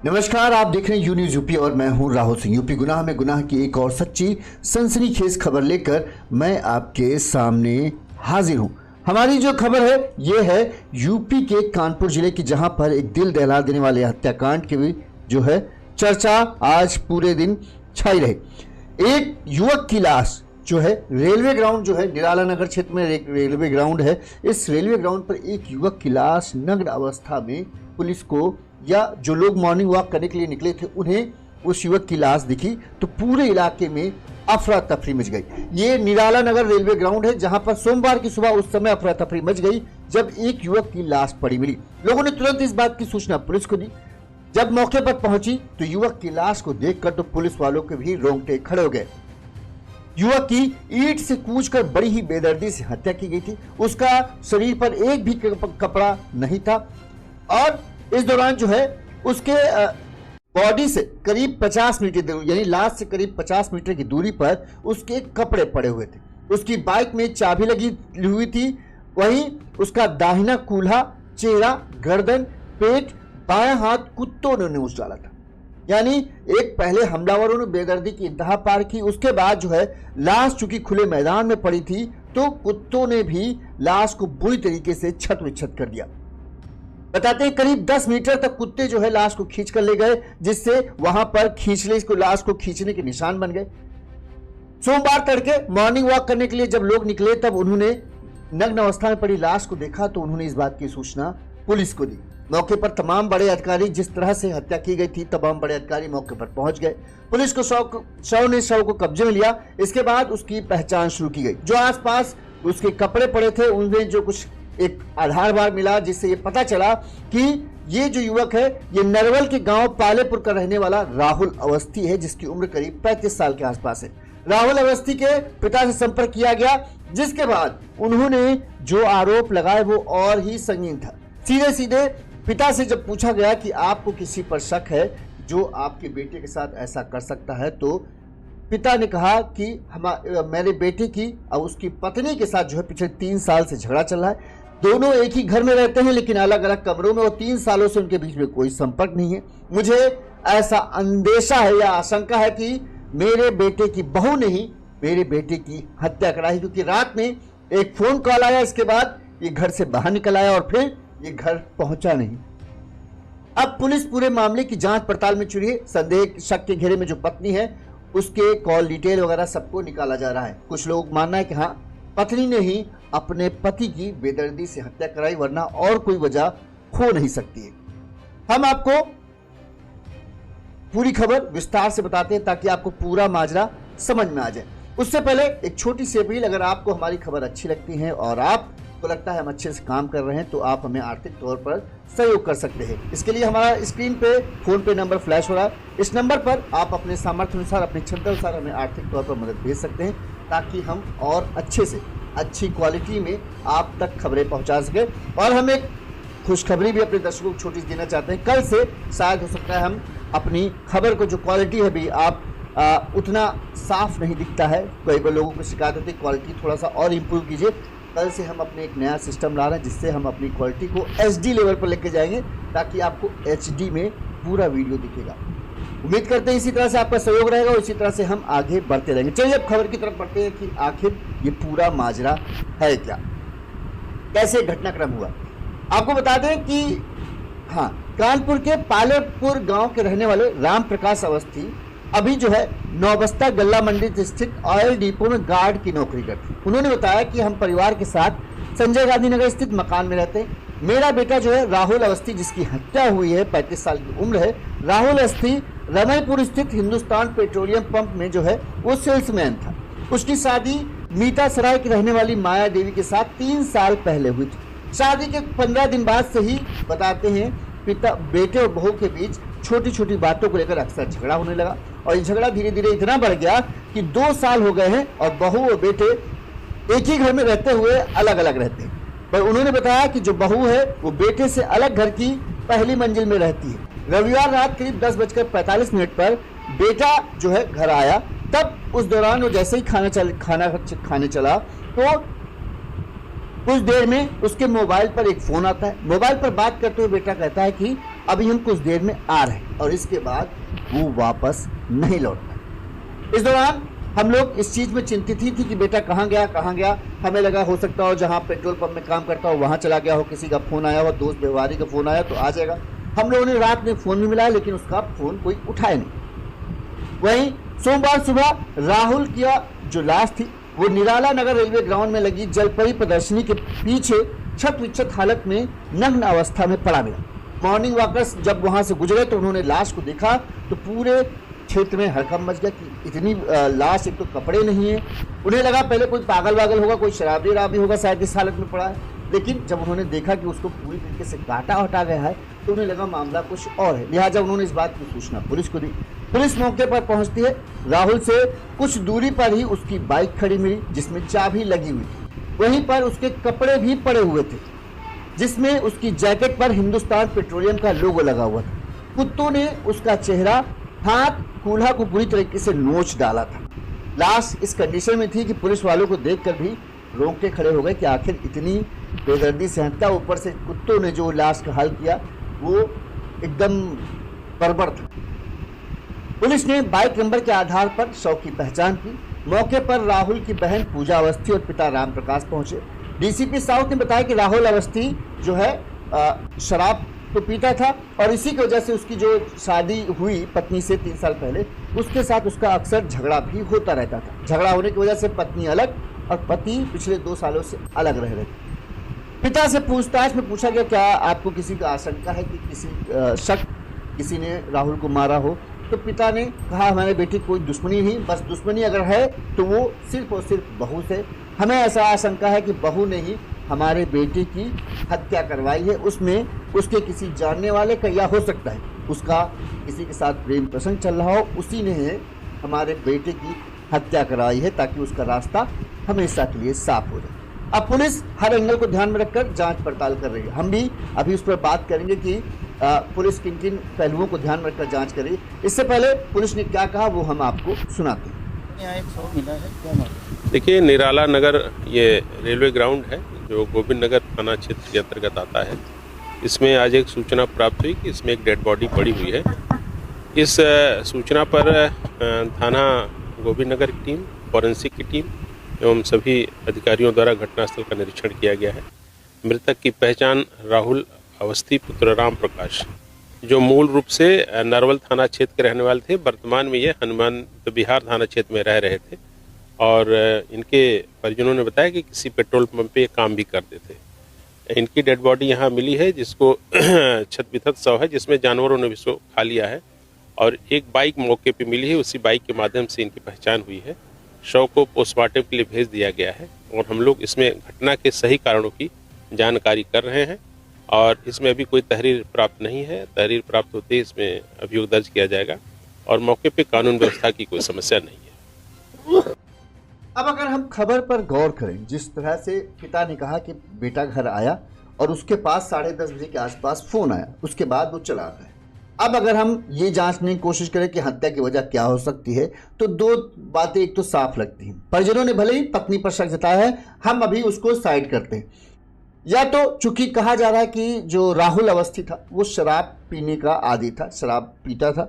नमस्कार, आप देख रहे हैं यू न्यूज यूपी और मैं हूं राहुल सिंह। यूपी गुनाह में गुनाह की एक और सच्ची सनसनीखेज खबर लेकर मैं आपके सामने हाजिर हूं। हमारी जो खबर है ये है यूपी के कानपुर जिले की, जहां पर एक दिल दहला देने वाले हत्याकांड की भी जो है चर्चा आज पूरे दिन छाई रही। एक युवक की लाश जो है रेलवे ग्राउंड जो है निराला नगर क्षेत्र में एक रेलवे ग्राउंड है, इस रेलवे ग्राउंड पर एक युवक की लाश नग्न अवस्था में पुलिस को या जो लोग मॉर्निंग वॉक करने के लिए निकले थे उन्हें उस युवक की लाश दिखी तो पूरे इलाके में अफरा तफरी मच गई। ये निराला नगर रेलवे ग्राउंड है जहां पर सोमवार की सुबह उस समय अफरा तफरी मच गई जब एक युवक की लाश पड़ी मिली। लोगों ने तुरंत इस बात की सूचना पुलिस को दी। जब मौके पर पहुंची तो युवक की लाश को देखकर तो पुलिस वालों के भी रोंगटे खड़े हो गए। युवक की ईंट से कूचकर बड़ी ही बेदर्दी से हत्या की गई थी। उसका शरीर पर एक भी कपड़ा नहीं था और इस दौरान जो है उसके बॉडी से करीब 50 मीटर दूर यानी लाश से करीब 50 मीटर की दूरी पर उसके कपड़े पड़े हुए थे। उसकी बाइक में चाबी लगी हुई थी। वहीं उसका दाहिना कूल्हा, चेहरा, गर्दन, पेट, बायां हाथ कुत्तों ने नोच डाला था। यानी एक पहले हमलावरों ने बेदर्दी की इंतहा पार की, उसके बाद जो है लाश चूंकि खुले मैदान में पड़ी थी तो कुत्तों ने भी लाश को बुरी तरीके से छत विच्छत कर दिया। बताते हैं करीब 10 मीटर तक कुत्ते जो है लाश को खींच कर ले गए, जिससे वहां पर लाश को खींचने के निशान बन गए। सोमवार तड़के मॉर्निंग वॉक करने के लिए जब लोग निकले तब उन्होंने नग्न अवस्था में पड़ी लाश को देखा तो उन्होंने इस बात की सूचना पुलिस को दी। मौके पर तमाम बड़े अधिकारी, जिस तरह से हत्या की गई थी तमाम बड़े अधिकारी मौके पर पहुंच गए। पुलिस को शव को कब्जे में लिया। इसके बाद उसकी पहचान शुरू की गई। जो आसपास उसके कपड़े पड़े थे उनमें जो कुछ एक आधार मिला जिससे ये पता चला कि ये जो युवक है ये नरवल के गांव पालेपुर का रहने वाला राहुल अवस्थी है, जिसकी उम्र करीब 35 साल के आसपास है। राहुल अवस्थी के पिता से संपर्क किया गया, जिसके बाद उन्होंने जो आरोप लगाए वो और ही संगीन था। सीधे पिता से जब पूछा गया कि आपको किसी पर शक है जो आपके बेटे के साथ ऐसा कर सकता है, तो पिता ने कहा कि मेरे बेटे की और उसकी पत्नी के साथ जो है पिछले 3 साल से झगड़ा चल रहा है। दोनों एक ही घर में रहते हैं लेकिन अलग अलग कमरों में और 3 सालों से उनके बीच में कोई संपर्क नहीं है। मुझे ऐसा अंदेशा है या आशंका है कि मेरे बेटे की बहू ने ही मेरे बेटे की हत्या कराई, क्योंकि रात में एक फोन कॉल आया, इसके बाद ये घर से बाहर निकल आया और फिर ये घर पहुंचा नहीं। अब पुलिस पूरे मामले की जांच पड़ताल में जुटी है। संदेह शक के घेरे में जो पत्नी है उसके कॉल डिटेल वगैरह सबको निकाला जा रहा है। कुछ लोग मानना है कि हाँ, पत्नी ने ही अपने पति की बेदर्दी से हत्या कराई, वरना और कोई वजह हो नहीं सकती है। हम आपको पूरी खबर विस्तार से बताते हैं ताकि आपको पूरा माजरा समझ में आ जाए। उससे पहले एक छोटी सी अपील, अगर आपको हमारी खबर अच्छी लगती है और आपको लगता है हम अच्छे से काम कर रहे हैं तो आप हमें आर्थिक तौर पर सहयोग कर सकते हैं। इसके लिए हमारा स्क्रीन पे फोन पे नंबर फ्लैश हो रहा है। इस नंबर पर आप अपने सामर्थ्य अनुसार, अपने क्षमता अनुसार हमें आर्थिक तौर पर मदद भेज सकते हैं ताकि हम और अच्छे से अच्छी क्वालिटी में आप तक खबरें पहुंचा सके। और हम एक खुशखबरी भी अपने दर्शकों को छोटी देना चाहते हैं। कल से शायद हो सकता है हम अपनी खबर को जो क्वालिटी है भी आप उतना साफ नहीं दिखता है, कई लोगों को शिकायत होती है क्वालिटी थोड़ा सा और इम्प्रूव कीजिए। कल से हम अपने एक नया सिस्टम ला रहे हैं जिससे हम अपनी क्वालिटी को HD लेवल पर लेके जाएंगे ताकि आपको HD में पूरा वीडियो दिखेगा। उम्मीद करते हैं इसी तरह से आपका सहयोग रहेगा और इसी तरह से हम आगे बढ़ते रहेंगे। चलिए अब खबर की तरफ बढ़ते हैं कि आखिर ये पूरा माजरा है क्या, कैसे घटनाक्रम हुआ। आपको बता दें कि हाँ, कानपुर के पालेपुर गांव के रहने वाले राम प्रकाश अवस्थी अभी जो है नौबस्ता गल्ला मंडी स्थित ऑयल डिपो में गार्ड की नौकरी करते। उन्होंने बताया कि हम परिवार के साथ संजय गांधी नगर स्थित मकान में रहते हैं। मेरा बेटा जो है राहुल अवस्थी, जिसकी हत्या हुई है, 35 साल की उम्र है। राहुल अवस्थी रमैपुर स्थित हिंदुस्तान पेट्रोलियम पंप में जो है वो सेल्समैन था। उसकी शादी मीता सराय की रहने वाली माया देवी के साथ 3 साल पहले हुई थी। शादी के 15 दिन बाद से ही बताते हैं बेटे और बहू के बीच छोटी छोटी बातों को लेकर अक्सर झगड़ा होने लगा और ये झगड़ा धीरे धीरे इतना बढ़ गया कि 2 साल हो गए हैं और बहू और बेटे एक ही घर में रहते हुए अलग अलग रहते हैं। पर उन्होंने बताया कि जो बहू है वो बेटे से अलग घर की पहली मंजिल में रहती है। रविवार रात करीब 10:45 पर बेटा जो है घर आया, तब उस दौरान वो जैसे ही खाने चला तो कुछ देर में उसके मोबाइल पर एक फोन आता है। मोबाइल पर बात करते हुए बेटा कहता है कि अभी हम कुछ देर में आ रहे हैं और इसके बाद वो वापस नहीं लौट पाए। इस दौरान हम लोग इस चीज में चिंतित ही थी कि बेटा कहाँ गया। हमें लगा हो सकता हो जहाँ पेट्रोल पंप में काम करता हो वहां चला गया हो, किसी का फोन आया हो, दोस्त व्यवहारी का फोन आया तो आ जाएगा। हम लोगों ने रात में फोन भी मिलाया लेकिन उसका फोन कोई उठाया नहीं। वहीं सोमवार सुबह राहुल की जो लाश थी वो निराला नगर रेलवे ग्राउंड में लगी जलपरी प्रदर्शनी के पीछे छत विच्छत हालत में नग्न अवस्था में पड़ा मिला। मॉर्निंग वॉकर्स जब वहां से गुजरे तो उन्होंने लाश को देखा तो पूरे क्षेत्र में हड़कंप मच गया कि इतनी लाश, एक तो कपड़े नहीं है। उन्हें लगा पहले कोई पागल वागल होगा, कोई शराबी होगा शायद इस हालत में पड़ा है। लेकिन जब उन्होंने देखा कि उसको पूरी तरीके से काटा हटा गया है तो उन्हें लगा मामला कुछ और है। लिहाजा उन्होंने इस बात की सूचना पुलिस को दी। पुलिस मौके पर पहुंचती है। राहुल से कुछ दूरी पर ही उसकी बाइक खड़ी मिली जिसमें चाबी लगी हुई थी। वहीं पर उसके कपड़े भी पड़े हुए थे जिसमें उसकी जैकेट पर हिंदुस्तान पेट्रोलियम का लोगो लगा हुआ था। कुत्तों ने उसका चेहरा, हाथ, कूल्हा को पूरी तरीके से नोच डाला था। लाश इस कंडीशन में थी कि पुलिस वालों को देखकर भी रोंगटे खड़े हो गए कि आखिर इतनी बेदर्दी से हत्या, ऊपर से कुत्तों ने जो लाश का हाल किया वो एकदम बर्बर था। पुलिस ने बाइक नंबर के आधार पर शव की पहचान की। मौके पर राहुल की बहन पूजा अवस्थी और पिता राम प्रकाश पहुंचे। डीसीपी साउथ ने बताया कि राहुल अवस्थी जो है शराब तो पीता था और इसी की वजह से उसकी जो शादी हुई पत्नी से 3 साल पहले, उसके साथ उसका अक्सर झगड़ा भी होता रहता था। झगड़ा होने की वजह से पत्नी अलग और पति पिछले 2 सालों से अलग रह रहे थे। पिता से पूछताछ में पूछा गया क्या आपको किसी का आशंका है कि किसी ने राहुल को मारा हो? तो पिता ने कहा हमारे बेटी कोई दुश्मनी नहीं, बस दुश्मनी अगर है तो वो सिर्फ और सिर्फ बहू से। हमें ऐसा आशंका है कि बहू ने ही हमारे बेटे की हत्या करवाई है। उसमें उसके किसी जानने वाले का या हो सकता है उसका किसी के साथ प्रेम प्रसंग चल रहा हो, उसी ने हमारे बेटे की हत्या करवाई है ताकि उसका रास्ता हमेशा के लिए साफ हो जाए। अब पुलिस हर एंगल को ध्यान में रखकर जांच पड़ताल कर रही है। हम भी अभी उस पर बात करेंगे कि पुलिस किन किन पहलुओं को ध्यान में रखकर जांच करेगी। इससे पहले पुलिस ने क्या कहा वो हम आपको सुनाते हैं। यहाँ एक शव मिला है, क्या देखिए, निराला नगर ये रेलवे ग्राउंड है जो गोविंद नगर थाना क्षेत्र के अंतर्गत आता है। इसमें आज एक सूचना प्राप्त हुई कि इसमें एक डेड बॉडी पड़ी हुई है। इस सूचना पर थाना गोविंद नगर की टीम, फॉरेंसिक की टीम एवं सभी अधिकारियों द्वारा घटनास्थल का निरीक्षण किया गया है। मृतक की पहचान राहुल अवस्थी पुत्र राम प्रकाश, जो मूल रूप से नरवल थाना क्षेत्र के रहने वाले थे, वर्तमान में ये हनुमान बिहार थाना क्षेत्र में रह रहे थे और इनके परिजनों ने बताया कि किसी पेट्रोल पंप पे काम भी करते थे। इनकी डेड बॉडी यहाँ मिली है जिसको छत विथत शव है जिसमें जानवरों ने भी इसको खा लिया है और एक बाइक मौके पे मिली है, उसी बाइक के माध्यम से इनकी पहचान हुई है। शव को पोस्टमार्टम के लिए भेज दिया गया है और हम लोग इसमें घटना के सही कारणों की जानकारी कर रहे हैं और इसमें अभी कोई तहरीर प्राप्त नहीं है। तहरीर प्राप्त होते ही इसमें अभियोग दर्ज किया जाएगा और मौके पे कानून व्यवस्था की कोई समस्या नहीं है। अब अगर हम खबर पर गौर करें, जिस तरह से पिता ने कहा कि बेटा घर आया और उसके पास 10:30 बजे के आसपास फोन आया, उसके बाद वो चला गया। अब अगर हम ये जांचने की कोशिश करें कि हत्या की वजह क्या हो सकती है तो 2 बातें एक तो साफ लगती हैं। परिजनों ने भले ही पत्नी पर शक जताया है, हम अभी उसको साइड करते हैं। या तो चूंकि कहा जा रहा है कि जो राहुल अवस्थी था वो शराब पीने का आदी था, शराब पीता था,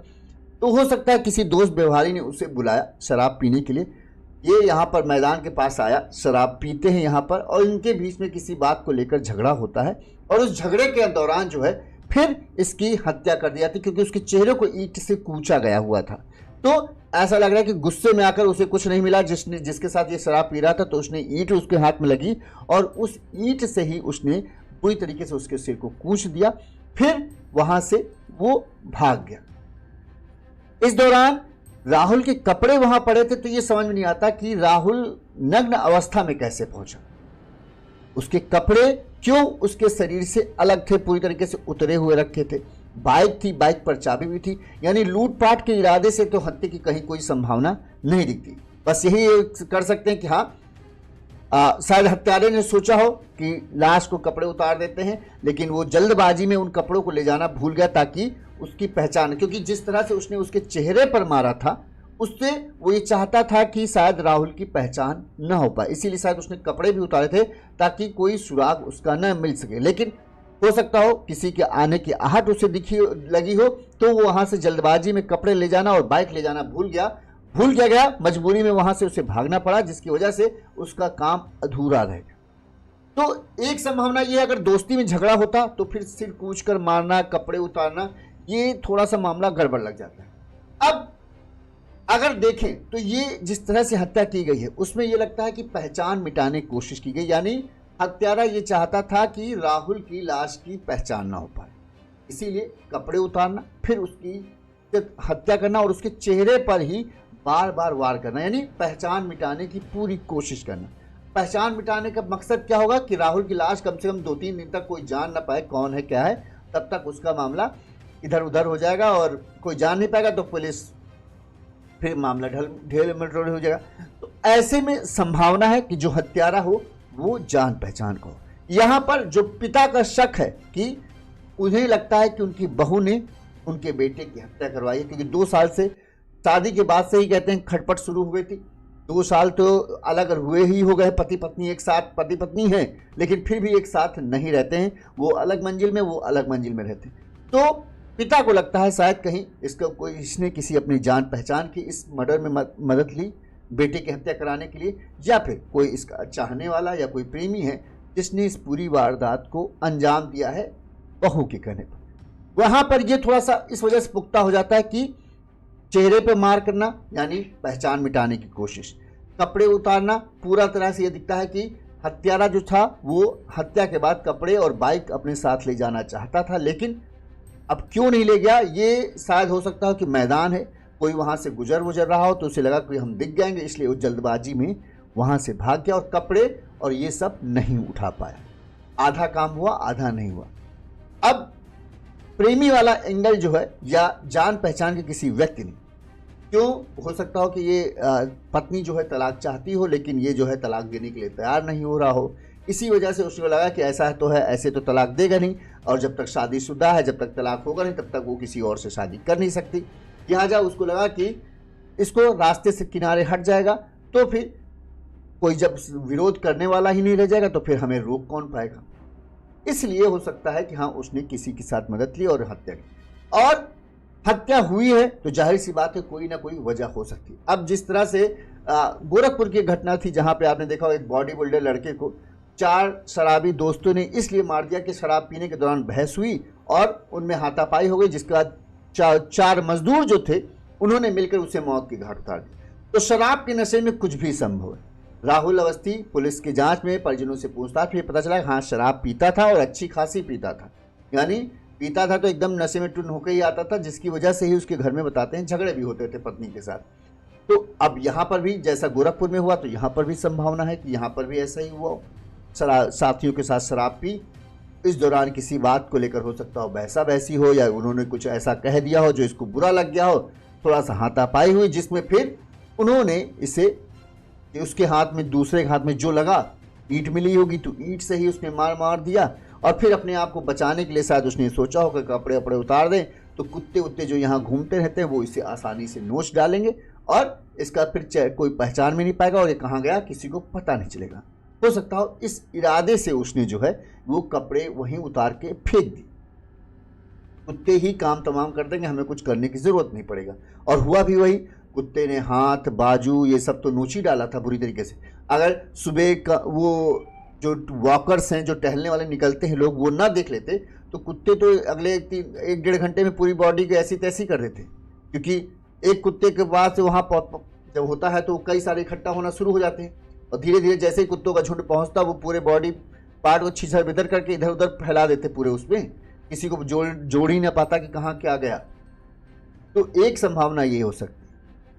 तो हो सकता है किसी दोस्त व्यवहारी ने उसे बुलाया शराब पीने के लिए। ये यहाँ पर मैदान के पास आया, शराब पीते हैं यहाँ पर और इनके बीच में किसी बात को लेकर झगड़ा होता है और उस झगड़े के दौरान जो है फिर इसकी हत्या कर दी जाती क्योंकि उसके चेहरे को ईंट से कूचा गया हुआ था। तो ऐसा लग रहा है कि गुस्से में आकर उसे कुछ नहीं मिला, जिसके साथ ये शराब पी रहा था, तो उसने ईंट उसके हाथ में लगी और उस ईंट से ही उसने पूरी तरीके से उसके सिर को कूच दिया। फिर वहां से वो भाग गया। इस दौरान राहुल के कपड़े वहां पड़े थे तो ये समझ में नहीं आता कि राहुल नग्न अवस्था में कैसे पहुंचा। उसके कपड़े क्यों उसके शरीर से अलग थे, पूरी तरीके से उतरे हुए रखे थे। बाइक थी, बाइक पर चाबी भी थी, यानी लूटपाट के इरादे से तो हत्या की कहीं कोई संभावना नहीं दिखती। बस यही कर सकते हैं कि हाँ शायद हत्यारे ने सोचा हो कि लाश को कपड़े उतार देते हैं, लेकिन वो जल्दबाजी में उन कपड़ों को ले जाना भूल गया ताकि उसकी पहचान, क्योंकि जिस तरह से उसने उसके चेहरे पर मारा था उससे वो ये चाहता था कि शायद राहुल की पहचान न हो पाए, इसीलिए शायद उसने कपड़े भी उतारे थे ताकि कोई सुराग उसका न मिल सके। लेकिन हो सकता हो किसी के आने की आहट उसे दिखी लगी हो, तो वो वहां से जल्दबाजी में कपड़े ले जाना और बाइक ले जाना भूल गया, मजबूरी में वहां से उसे भागना पड़ा, जिसकी वजह से उसका काम अधूरा रह गया। तो एक संभावना ये, अगर दोस्ती में झगड़ा होता तो फिर सिर कूच कर मारना, कपड़े उतारना, ये थोड़ा सा मामला गड़बड़ लग जाता है। अब अगर देखें तो ये जिस तरह से हत्या की गई है उसमें ये लगता है कि पहचान मिटाने की कोशिश की गई, यानी हत्यारा ये चाहता था कि राहुल की लाश की पहचान ना हो पाए, इसीलिए कपड़े उतारना, फिर उसकी हत्या करना और उसके चेहरे पर ही बार बार वार करना, यानी पहचान मिटाने की पूरी कोशिश करना। पहचान मिटाने का मकसद क्या होगा कि राहुल की लाश कम से कम 2-3 दिन तक कोई जान ना पाए कौन है क्या है, तब तक उसका मामला इधर उधर हो जाएगा और कोई जान नहीं पाएगा तो पुलिस फिर मामला ढेर मटोरे हो जाएगा। तो ऐसे में संभावना है कि जो हत्यारा हो वो जान पहचान को। यहाँ पर जो पिता का शक है कि उन्हें लगता है कि उनकी बहू ने उनके बेटे की हत्या करवाई है, क्योंकि 2 साल से शादी के बाद से ही कहते हैं खटपट शुरू हो गई थी। 2 साल तो अलग हुए ही हो गए, पति पत्नी एक साथ, पति पत्नी हैं लेकिन फिर भी एक साथ नहीं रहते हैं, वो अलग मंजिल में, वो अलग मंजिल में रहते हैं। तो पिता को लगता है शायद कहीं इसने किसी अपनी जान पहचान की इस मर्डर में मदद ली बेटे की हत्या कराने के लिए, या फिर कोई इसका चाहने वाला या कोई प्रेमी है जिसने इस पूरी वारदात को अंजाम दिया है बहू के कहने पर। वहां पर यह थोड़ा सा इस वजह से पुख्ता हो जाता है कि चेहरे पर मार करना यानी पहचान मिटाने की कोशिश, कपड़े उतारना, पूरा तरह से यह दिखता है कि हत्यारा जो था वो हत्या के बाद कपड़े और बाइक अपने साथ ले जाना चाहता था, लेकिन अब क्यों नहीं ले गया, ये शायद हो सकता हो कि मैदान है, कोई वहां से गुजर रहा हो तो उसे लगा कि हम दिख जाएंगे, इसलिए वो जल्दबाजी में वहां से भाग गया और कपड़े और ये सब नहीं उठा पाया। आधा काम हुआ, आधा नहीं हुआ। अब प्रेमी वाला एंगल जो है, या जान पहचान के किसी व्यक्ति ने, क्यों हो सकता हो कि ये पत्नी जो है तलाक चाहती हो, लेकिन ये जो है तलाक देने के लिए तैयार नहीं हो रहा हो, इसी वजह से उसको लगा कि ऐसा तो है, ऐसे तो तलाक देगा नहीं, और जब तक शादीशुदा है, जब तक तलाक होगा नहीं तब तक वो किसी और से शादी कर नहीं सकती। लिहाजा उसको लगा कि इसको रास्ते से किनारे हट जाएगा तो फिर कोई जब विरोध करने वाला ही नहीं रह जाएगा तो फिर हमें रोक कौन पाएगा। इसलिए हो सकता है कि हाँ, उसने किसी के साथ मदद ली और हत्या की, और हत्या हुई है तो जाहिर सी बात है कोई ना कोई वजह हो सकती है। अब जिस तरह से गोरखपुर की घटना थी जहां पे आपने देखा एक बॉडी बिल्डर लड़के को 4 शराबी दोस्तों ने इसलिए मार दिया कि शराब पीने के दौरान बहस हुई और उनमें हाथापाई हो गई, जिसके बाद 4 मजदूर जो थे उन्होंने मिलकर उसे मौत की घाट उतार दी। तो शराब के नशे में कुछ भी संभव है। राहुल अवस्थी पुलिस की जांच में परिजनों से पूछताछ फिर पता चला हाँ, शराब पीता था और अच्छी खासी पीता था, यानी पीता था तो एकदम नशे में टुन होकर ही आता था, जिसकी वजह से ही उसके घर में बताते हैं झगड़े भी होते थे पत्नी के साथ। तो अब यहाँ पर भी जैसा गोरखपुर में हुआ तो यहाँ पर भी संभावना है कि यहाँ पर भी ऐसा ही हुआ, साथियों के साथ शराब पी, इस दौरान किसी बात को लेकर हो सकता हो बहसा बहसी हो, या उन्होंने कुछ ऐसा कह दिया हो जो इसको बुरा लग गया हो, थोड़ा सा हाथापाई हुई, जिसमें फिर उन्होंने इसे उसके हाथ में, दूसरे के हाथ में जो लगा, ईंट मिली होगी तो ईंट से ही उसने मार दिया, और फिर अपने आप को बचाने के लिए शायद उसने सोचा होगा कपड़े वपड़े उतार दें तो कुत्ते उत्ते जो यहाँ घूमते रहते हैं वो इसे आसानी से नोच डालेंगे और इसका फिर कोई पहचान में नहीं पाएगा और ये कहाँ गया किसी को पता नहीं चलेगा। हो सकता हो इस इरादे से उसने जो है वो कपड़े वहीं उतार के फेंक दी, कुत्ते ही काम तमाम कर देंगे, हमें कुछ करने की ज़रूरत नहीं पड़ेगा। और हुआ भी वही, कुत्ते ने हाथ बाजू ये सब तो नोच ही डाला था बुरी तरीके से। अगर सुबह का वो जो वॉकर्स हैं, जो टहलने वाले निकलते हैं लोग, वो ना देख लेते तो कुत्ते तो अगले 1-1.5 घंटे में पूरी बॉडी को ऐसी तैसी कर देते, क्योंकि एक कुत्ते के बाद से वहाँ जब होता है तो कई सारे इकट्ठा होना शुरू हो जाते हैं, और धीरे धीरे जैसे ही कुत्तों का झुंड पहुँचता वो पूरे बॉडी पार्ट को छिछड़ बिदर करके इधर उधर फैला देते पूरे, उसमें किसी को जोड़ ही ना पाता कि कहाँ क्या गया। तो एक संभावना ये हो सकती है।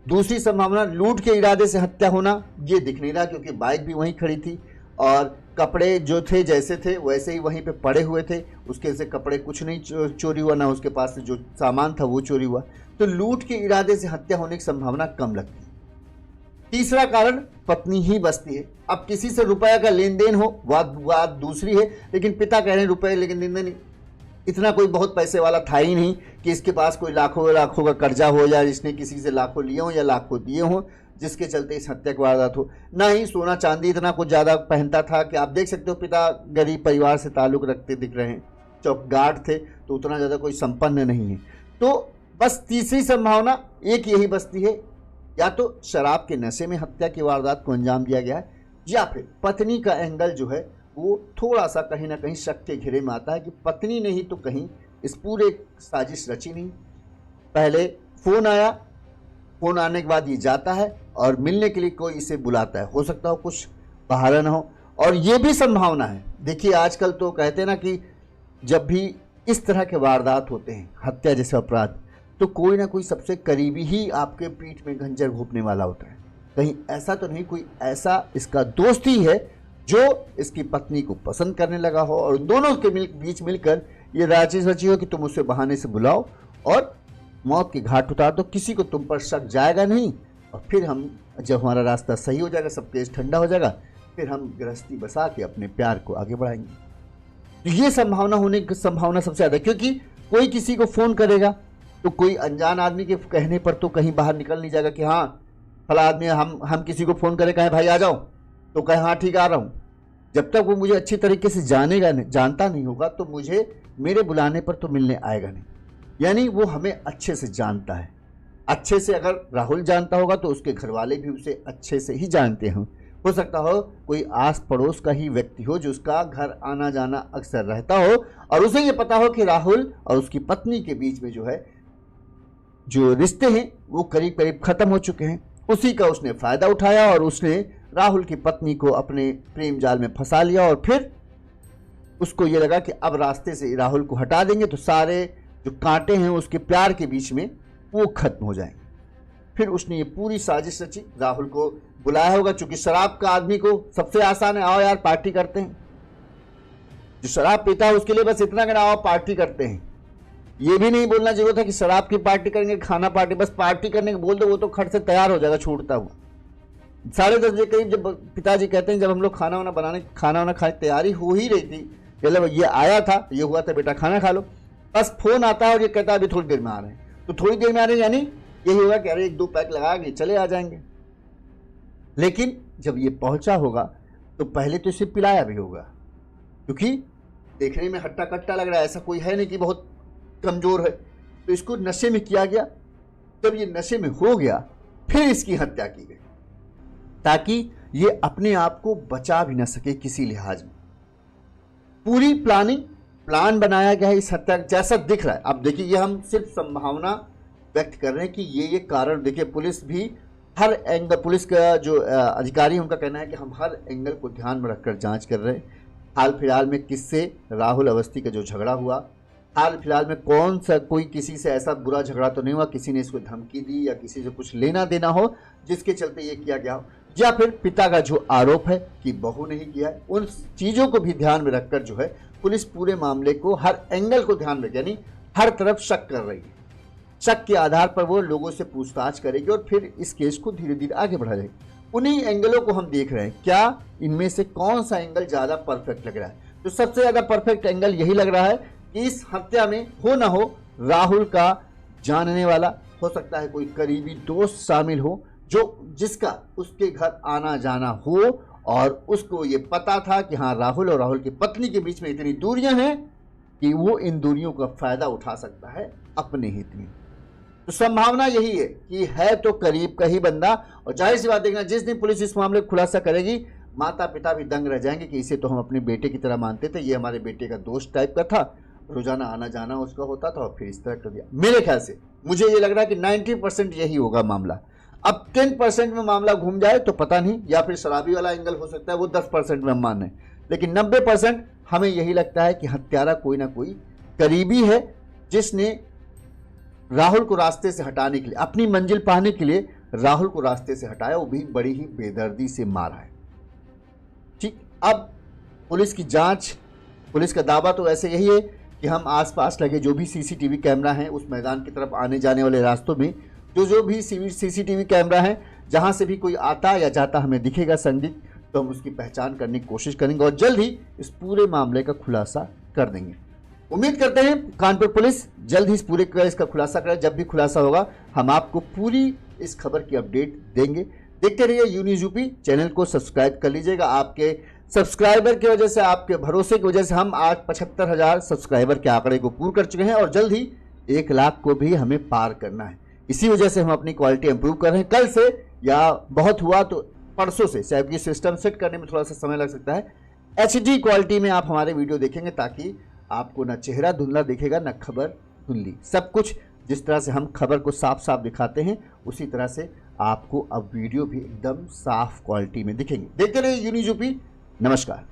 दूसरी संभावना, लूट के इरादे से हत्या होना, ये दिख नहीं रहा क्योंकि बाइक भी वहीं खड़ी थी और कपड़े जो थे जैसे थे वैसे ही वहीं पे पड़े हुए थे, उसके से कपड़े कुछ नहीं चोरी हुआ, ना उसके पास से जो सामान था वो चोरी हुआ। तो लूट के इरादे से हत्या होने की संभावना कम लगती है। तीसरा कारण, पत्नी ही बसती है। अब किसी से रुपया का लेन देन हो बात दूसरी है, लेकिन पिता कह रहे हैं रुपये लेकिन लेन देन, इतना कोई बहुत पैसे वाला था ही नहीं कि इसके पास कोई लाखों का कर्जा हो या इसने किसी से लाखों लिए हों या लाखों दिए हों जिसके चलते इस हत्या की वारदात हो। ना ही सोना चांदी इतना कुछ ज़्यादा पहनता था कि आप देख सकते हो पिता गरीब परिवार से ताल्लुक़ रखते दिख रहे हैं। चौकीदार थे, तो उतना ज़्यादा कोई संपन्न नहीं है। तो बस तीसरी संभावना एक यही बचती है, या तो शराब के नशे में हत्या की वारदात को अंजाम दिया गया है, या फिर पत्नी का एंगल जो है वो थोड़ा सा कहीं ना कहीं शक के घेरे में आता है कि पत्नी ने ही तो कहीं इस पूरे साजिश रची नहीं। पहले फ़ोन आया, फ़ोन आने के बाद ये जाता है और मिलने के लिए कोई इसे बुलाता है, हो सकता हो कुछ बहाना ना हो। और ये भी संभावना है, देखिए आजकल तो कहते हैं ना कि जब भी इस तरह के वारदात होते हैं, हत्या जैसे अपराध, तो कोई ना कोई सबसे करीबी ही आपके पीठ में खंजर घोंपने वाला होता है। कहीं ऐसा तो नहीं कोई ऐसा इसका दोस्त ही है जो इसकी पत्नी को पसंद करने लगा हो और दोनों के बीच मिलकर ये राजी रची हो कि तुम उसे बहाने से बुलाओ और मौत के घाट उतार दो, किसी को तुम पर शक जाएगा नहीं, और फिर हम जब हमारा रास्ता सही हो जाएगा, सब केस ठंडा हो जाएगा, फिर हम गृहस्थी बसा के अपने प्यार को आगे बढ़ाएंगे। तो ये संभावना होने की संभावना सबसे ज़्यादा, क्योंकि कोई किसी को फ़ोन करेगा तो कोई अनजान आदमी के कहने पर तो कहीं बाहर निकल नहीं जाएगा कि हाँ फला आदमी, हम किसी को फ़ोन करें, कहें भाई आ जाओ, तो कहें हाँ ठीक आ रहा हूँ। जब तक वो मुझे अच्छी तरीके से जानता नहीं होगा तो मुझे मेरे बुलाने पर तो मिलने आएगा नहीं। यानी वो हमें अच्छे से जानता है। अच्छे से अगर राहुल जानता होगा तो उसके घर वाले भी उसे अच्छे से ही जानते हैं। हो सकता हो कोई आस पड़ोस का ही व्यक्ति हो जो उसका घर आना जाना अक्सर रहता हो और उसे ये पता हो कि राहुल और उसकी पत्नी के बीच में जो है जो रिश्ते हैं वो करीब करीब ख़त्म हो चुके हैं। उसी का उसने फ़ायदा उठाया और उसने राहुल की पत्नी को अपने प्रेम जाल में फंसा लिया और फिर उसको ये लगा कि अब रास्ते से राहुल को हटा देंगे तो सारे जो कांटे हैं उसके प्यार के बीच में वो खत्म हो जाएंगे। फिर उसने ये पूरी साजिश रची, राहुल को बुलाया होगा, चूंकि शराब का आदमी को सबसे आसान है, आओ यार पार्टी करते हैं। जो शराब पीता है उसके लिए बस इतना कहना आओ पार्टी करते हैं। ये भी नहीं बोलना जरूरत है कि शराब की पार्टी करेंगे, खाना पार्टी, बस पार्टी करने के बोल दो, वो तो खट से तैयार हो जाएगा छूटता हुआ। 10:30 बजे करीब जब पिताजी कहते हैं जब हम लोग खाना वाना खाने तैयारी हो ही रही थी, मतलब ये आया था, ये हुआ था बेटा खाना खा लो, बस फोन आता है और ये कहता है अभी थोड़ी देर में आ रहे हैं। तो थोड़ी देर में आ रहे हैं यानी यही होगा कि अरे 1-2 पैक लगा के चले आ जाएंगे। लेकिन जब ये पहुंचा होगा तो पहले तो इसे पिलाया भी होगा, क्योंकि देखने में हट्टा कट्टा लग रहा है, ऐसा कोई है नहीं कि बहुत कमज़ोर है। तो इसको नशे में किया गया। जब ये नशे में हो गया फिर इसकी हत्या की गई ताकि ये अपने आप को बचा भी ना सके किसी लिहाज में। पूरी प्लान बनाया गया है इस हत्या जैसा दिख रहा है। अब देखिए ये हम सिर्फ संभावना व्यक्त कर रहे हैं कि ये कारण, देखिए पुलिस भी हर एंगल, पुलिस का जो अधिकारी उनका कहना है कि हम हर एंगल को ध्यान में रखकर जांच कर रहे हैं। हाल फिलहाल में किससे राहुल अवस्थी का जो झगड़ा हुआ, हाल फिलहाल में कौन सा कोई किसी से ऐसा बुरा झगड़ा तो नहीं हुआ, किसी ने इसको धमकी दी या किसी से कुछ लेना देना हो जिसके चलते ये किया गया हो, या फिर पिता का जो आरोप है कि बहू ने ही किया है। उन चीज़ों को भी ध्यान में रखकर जो है पुलिस पूरे मामले को हर एंगल को ध्यान में, यानी हर तरफ शक कर रही है। शक के आधार पर वो लोगों से पूछताछ करेगी और फिर इस केस को धीरे धीरे आगे बढ़ा जाएगी। उन्हीं एंगलों को हम देख रहे हैं, क्या इनमें से कौन सा एंगल ज़्यादा परफेक्ट लग रहा है। तो सबसे ज़्यादा परफेक्ट एंगल यही लग रहा है कि इस हत्या में हो ना हो राहुल का जानने वाला, हो सकता है कोई करीबी दोस्त शामिल हो जिसका उसके घर आना जाना हो और उसको ये पता था कि हाँ राहुल और राहुल की पत्नी के बीच में इतनी दूरियां हैं कि वो इन दूरियों का फायदा उठा सकता है अपने हित में। तो संभावना यही है कि है तो करीब का ही बंदा, और जाहिर सी बात देखना जिस दिन पुलिस इस मामले को खुलासा करेगी माता पिता भी दंग रह जाएंगे कि इसे तो हम अपने बेटे की तरह मानते थे, ये हमारे बेटे का दोस्त टाइप का था, रोजाना आना जाना उसका होता था और फिर इस तरह कर दिया। मेरे ख्याल से मुझे ये लग रहा है कि 90% यही होगा मामला। अब 10% में मामला घूम जाए तो पता नहीं, या फिर शराबी वाला एंगल हो सकता है, वो 10% में हम मान रहे हैं, लेकिन 90% हमें यही लगता है कि हत्यारा कोई ना कोई करीबी है जिसने राहुल को रास्ते से हटाने के लिए, अपनी मंजिल पाने के लिए राहुल को रास्ते से हटाया, वो भी बड़ी ही बेदर्दी से मारा है। ठीक, अब पुलिस की जांच, पुलिस का दावा तो ऐसे यही है कि हम आसपास लगे जो भी सीसीटीवी कैमरा हैं उस मैदान की तरफ आने जाने वाले रास्तों में जो भी सीसीटीवी कैमरा है, जहां से भी कोई आता या जाता हमें दिखेगा संदिग्ध, तो हम उसकी पहचान करने की कोशिश करेंगे और जल्द ही इस पूरे मामले का खुलासा कर देंगे। उम्मीद करते हैं कानपुर पुलिस जल्द ही इस पूरे केस का खुलासा करे। जब भी खुलासा होगा हम आपको पूरी इस खबर की अपडेट देंगे। देखते रहिए यून्यूज़ यूपी, चैनल को सब्सक्राइब कर लीजिएगा। आपके सब्सक्राइबर की वजह से, आपके भरोसे की वजह से हम आज 75,000 सब्सक्राइबर के आंकड़े को पूर्ण कर चुके हैं और जल्द ही 1 लाख को भी हमें पार करना है। इसी वजह से हम अपनी क्वालिटी इंप्रूव कर रहे हैं। कल से या बहुत हुआ तो परसों से शायद ये सिस्टम सेट करने में थोड़ा सा समय लग सकता है। HD क्वालिटी में आप हमारे वीडियो देखेंगे ताकि आपको ना चेहरा धुंधला दिखेगा ना खबर धुंधली। सब कुछ जिस तरह से हम खबर को साफ साफ दिखाते हैं उसी तरह से आपको अब वीडियो भी एकदम साफ क्वालिटी में दिखेंगे। देखते रहिए यूनिज़ यूपी। नमस्कार।